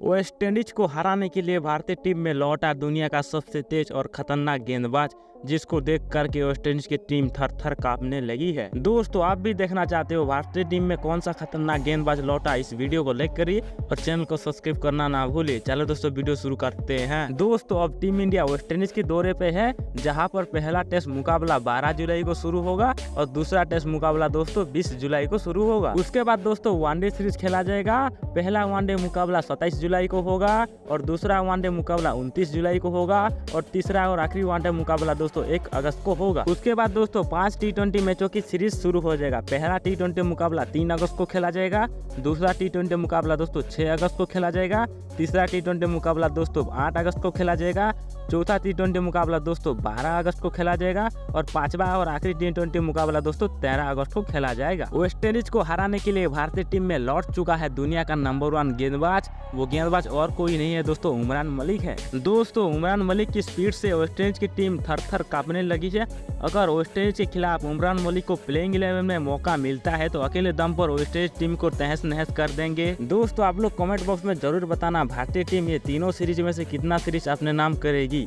West Indies को हराने के लिए भारतीय टीम में लौटा दुनिया का सबसे तेज और खतरनाक गेंदबाज, जिसको देख करके वेस्ट इंडीज की टीम थर थर कांपने लगी है। दोस्तों, आप भी देखना चाहते हो भारतीय टीम में कौन सा खतरनाक गेंदबाज लौटा? इस वीडियो को लाइक करिए और चैनल को सब्सक्राइब करना ना भूलिए। चलो दोस्तों, वीडियो शुरू करते हैं। दोस्तों, अब टीम इंडिया वेस्ट इंडीज के दौरे पे है, जहां पर पहला टेस्ट मुकाबला 12 जुलाई को शुरू होगा और दूसरा टेस्ट मुकाबला दोस्तों 20 जुलाई को शुरू होगा। उसके बाद दोस्तों वनडे सीरीज खेला जाएगा। पहला वनडे मुकाबला 27 जुलाई को होगा और दूसरा वनडे मुकाबला 29 जुलाई को होगा और तीसरा और आखिरी वनडे मुकाबला दोस्तों 1 अगस्त को होगा। उसके बाद दोस्तों 5 T20 मैचों की सीरीज शुरू हो जाएगा। पहला T20 मुकाबला 3 अगस्त को खेला जाएगा, दूसरा T20 मुकाबला दोस्तों 6 अगस्त को खेला जाएगा, तीसरा T20 मुकाबला दोस्तों 8 अगस्त को खेला जाएगा, चौथा T20 मुकाबला दोस्तों 12 अगस्त को खेला जाएगा और पांचवा और आखिरी T20 मुकाबला दोस्तों 13 अगस्त को खेला जाएगा। वेस्ट इंडीज को हराने के लिए भारतीय टीम में लौट चुका है दुनिया का नंबर 1 गेंदबाज। वो गेंदबाज और कोई नहीं है दोस्तों, उमरान मलिक है। दोस्तों, उमरान मलिक की स्पीड से वेस्ट इंडीज की टीम थर थर कांपने लगी है। अगर वेस्ट इंडीज के खिलाफ उमरान मलिक को प्लेइंग 11 में मौका मिलता है तो अकेले दम पर वेस्ट इंडीज टीम को तहस नहस कर देंगे। दोस्तों, आप लोग कमेंट बॉक्स में जरूर बताना भारतीय टीम ये तीनों सीरीज में से कितना सीरीज अपने नाम करेगी।